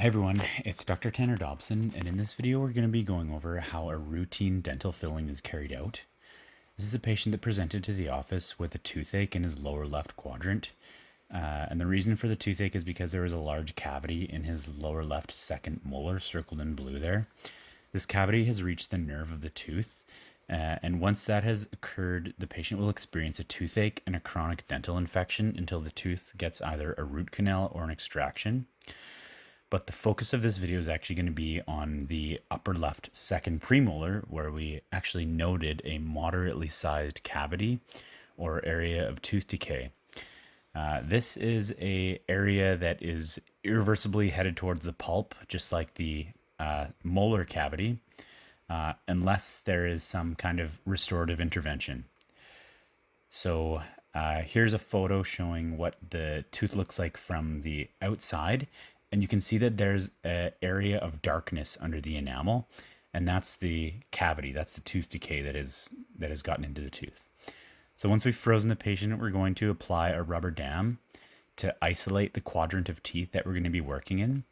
Hi everyone, it's Dr. Tanner Dobson, and in this video we're going to be going over how a routine dental filling is carried out. This is a patient that presented to the office with a toothache in his lower left quadrant. And the reason for the toothache is because there was a large cavity in his lower left second molar, circled in blue there. This cavity has reached the nerve of the tooth, and once that has occurred, the patient will experience a toothache and a chronic dental infection until the tooth gets either a root canal or an extraction. But the focus of this video is actually going to be on the upper left second premolar, where we actually noted a moderately sized cavity or area of tooth decay. This is a area that is irreversibly headed towards the pulp, just like the molar cavity, unless there is some kind of restorative intervention. So here's a photo showing what the tooth looks like from the outside. And you can see that there's an area of darkness under the enamel, and that's the cavity. That's the tooth decay that has gotten into the tooth. So once we've frozen the patient, we're going to apply a rubber dam to isolate the quadrant of teeth that we're going to be working in.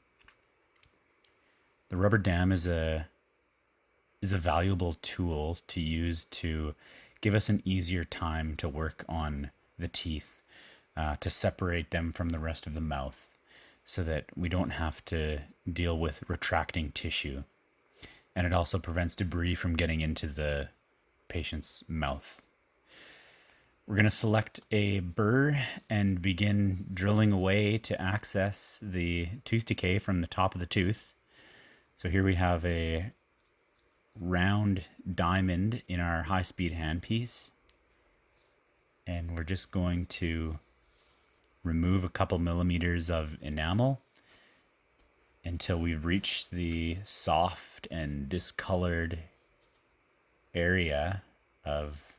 The rubber dam is a valuable tool to use to give us an easier time to work on the teeth, to separate them from the rest of the mouth, so that we don't have to deal with retracting tissue. And it also prevents debris from getting into the patient's mouth. We're going to select a burr and begin drilling away to access the tooth decay from the top of the tooth. So here we have a round diamond in our high-speed handpiece, and we're just going to remove a couple millimeters of enamel until we've reached the soft and discolored area of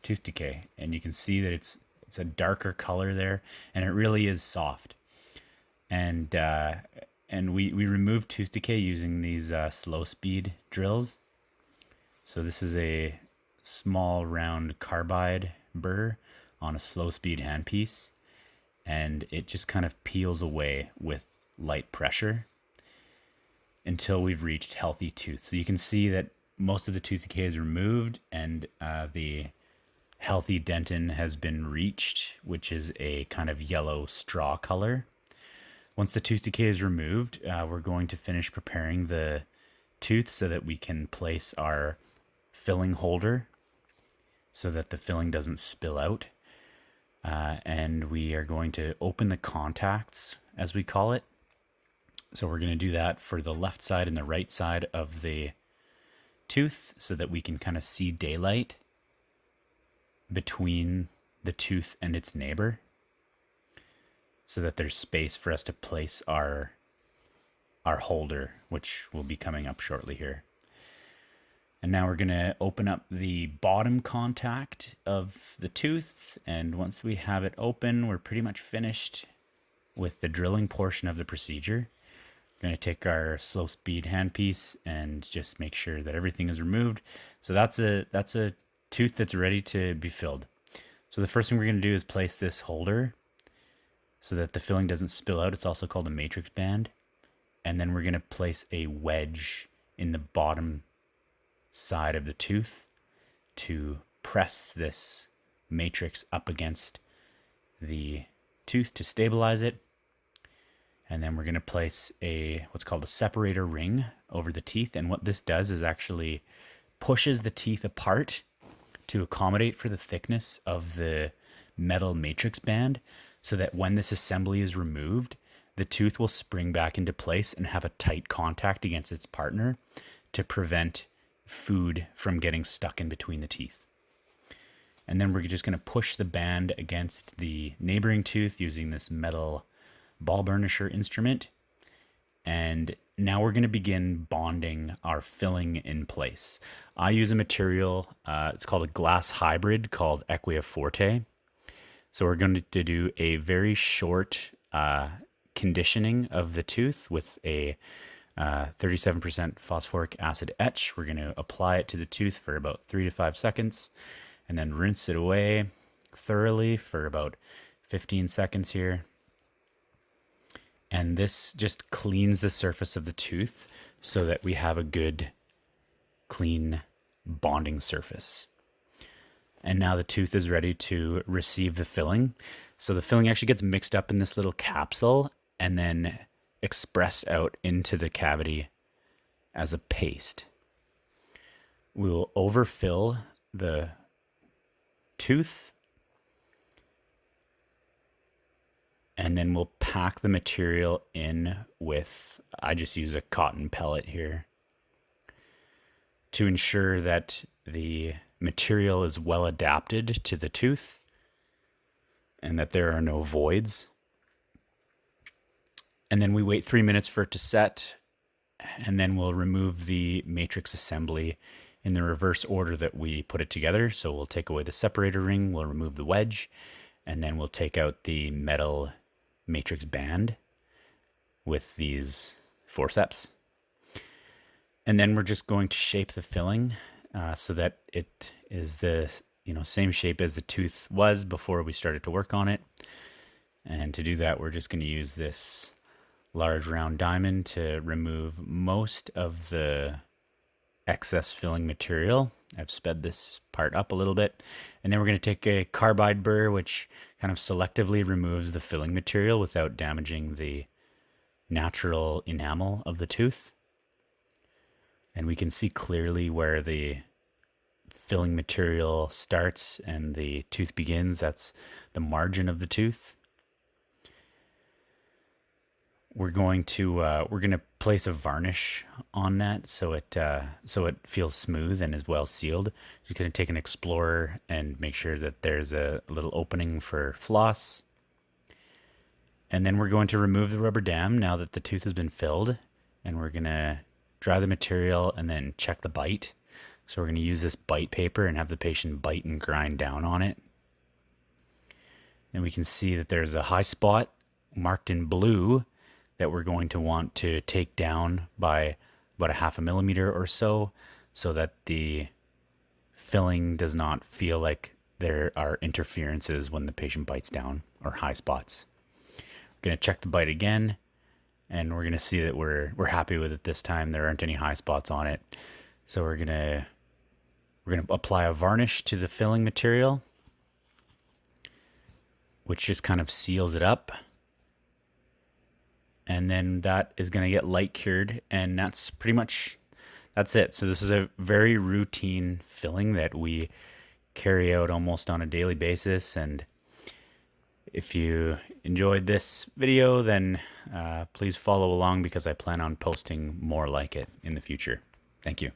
tooth decay. And you can see that it's a darker color there, and it really is soft. And we remove tooth decay using these slow speed drills. So this is a small round carbide burr on a slow speed handpiece, and it just kind of peels away with light pressure until we've reached healthy tooth. So you can see that most of the tooth decay is removed, and the healthy dentin has been reached, which is a kind of yellow straw color. Once the tooth decay is removed, we're going to finish preparing the tooth so that we can place our filling holder so that the filling doesn't spill out. And we are going to open the contacts, as we call it. So we're going to do that for the left side and the right side of the tooth so that we can kind of see daylight between the tooth and its neighbor, so that there's space for us to place our holder, which will be coming up shortly here. And now we're going to open up the bottom contact of the tooth. And once we have it open, we're pretty much finished with the drilling portion of the procedure. We're going to take our slow speed handpiece and just make sure that everything is removed. So that's a tooth that's ready to be filled. So the first thing we're going to do is place this holder so that the filling doesn't spill out. It's also called a matrix band. And then we're going to place a wedge in the bottom side of the tooth to press this matrix up against the tooth to stabilize it. And then we're going to place what's called a separator ring over the teeth. And what this does is actually pushes the teeth apart to accommodate for the thickness of the metal matrix band, so that when this assembly is removed, the tooth will spring back into place and have a tight contact against its partner to prevent food from getting stuck in between the teeth. And then we're just going to push the band against the neighboring tooth using this metal ball burnisher instrument. And now we're going to begin bonding our filling in place. I use a material, it's called a glass hybrid called Equia Forte. So we're going to do a very short conditioning of the tooth with a 37% phosphoric acid etch. We're going to apply it to the tooth for about 3 to 5 seconds and then rinse it away thoroughly for about 15 seconds here. And this just cleans the surface of the tooth so that we have a good, clean bonding surface. And now the tooth is ready to receive the filling. So the filling actually gets mixed up in this little capsule and then expressed out into the cavity as a paste. We will overfill the tooth, and then we'll pack the material in with, I just use a cotton pellet here to ensure that the material is well adapted to the tooth and that there are no voids. And then we wait 3 minutes for it to set, and then we'll remove the matrix assembly in the reverse order that we put it together. So we'll take away the separator ring, we'll remove the wedge, and then we'll take out the metal matrix band with these forceps. And then we're just going to shape the filling so that it is the same shape as the tooth was before we started to work on it. And to do that, we're just going to use this large round diamond to remove most of the excess filling material. I've sped this part up a little bit. And then we're going to take a carbide burr, which kind of selectively removes the filling material without damaging the natural enamel of the tooth. And we can see clearly where the filling material starts and the tooth begins. That's the margin of the tooth. We're going to place a varnish on that so it feels smooth and is well sealed. You're going to take an Explorer and make sure that there's a little opening for floss. And then we're going to remove the rubber dam now that the tooth has been filled, and we're going to dry the material and then check the bite. So we're going to use this bite paper and have the patient bite and grind down on it. And we can see that there's a high spot marked in blue that we're going to want to take down by about 0.5 millimeter or so that the filling does not feel like there are interferences when the patient bites down or high spots. We're going to check the bite again, and we're going to see that we're happy with it this time. There aren't any high spots on it. So we're going to apply a varnish to the filling material, which just kind of seals it up. And then that is going to get light cured, and that's it. So this is a very routine filling that we carry out almost on a daily basis. And if you enjoyed this video, then please follow along, because I plan on posting more like it in the future. Thank you.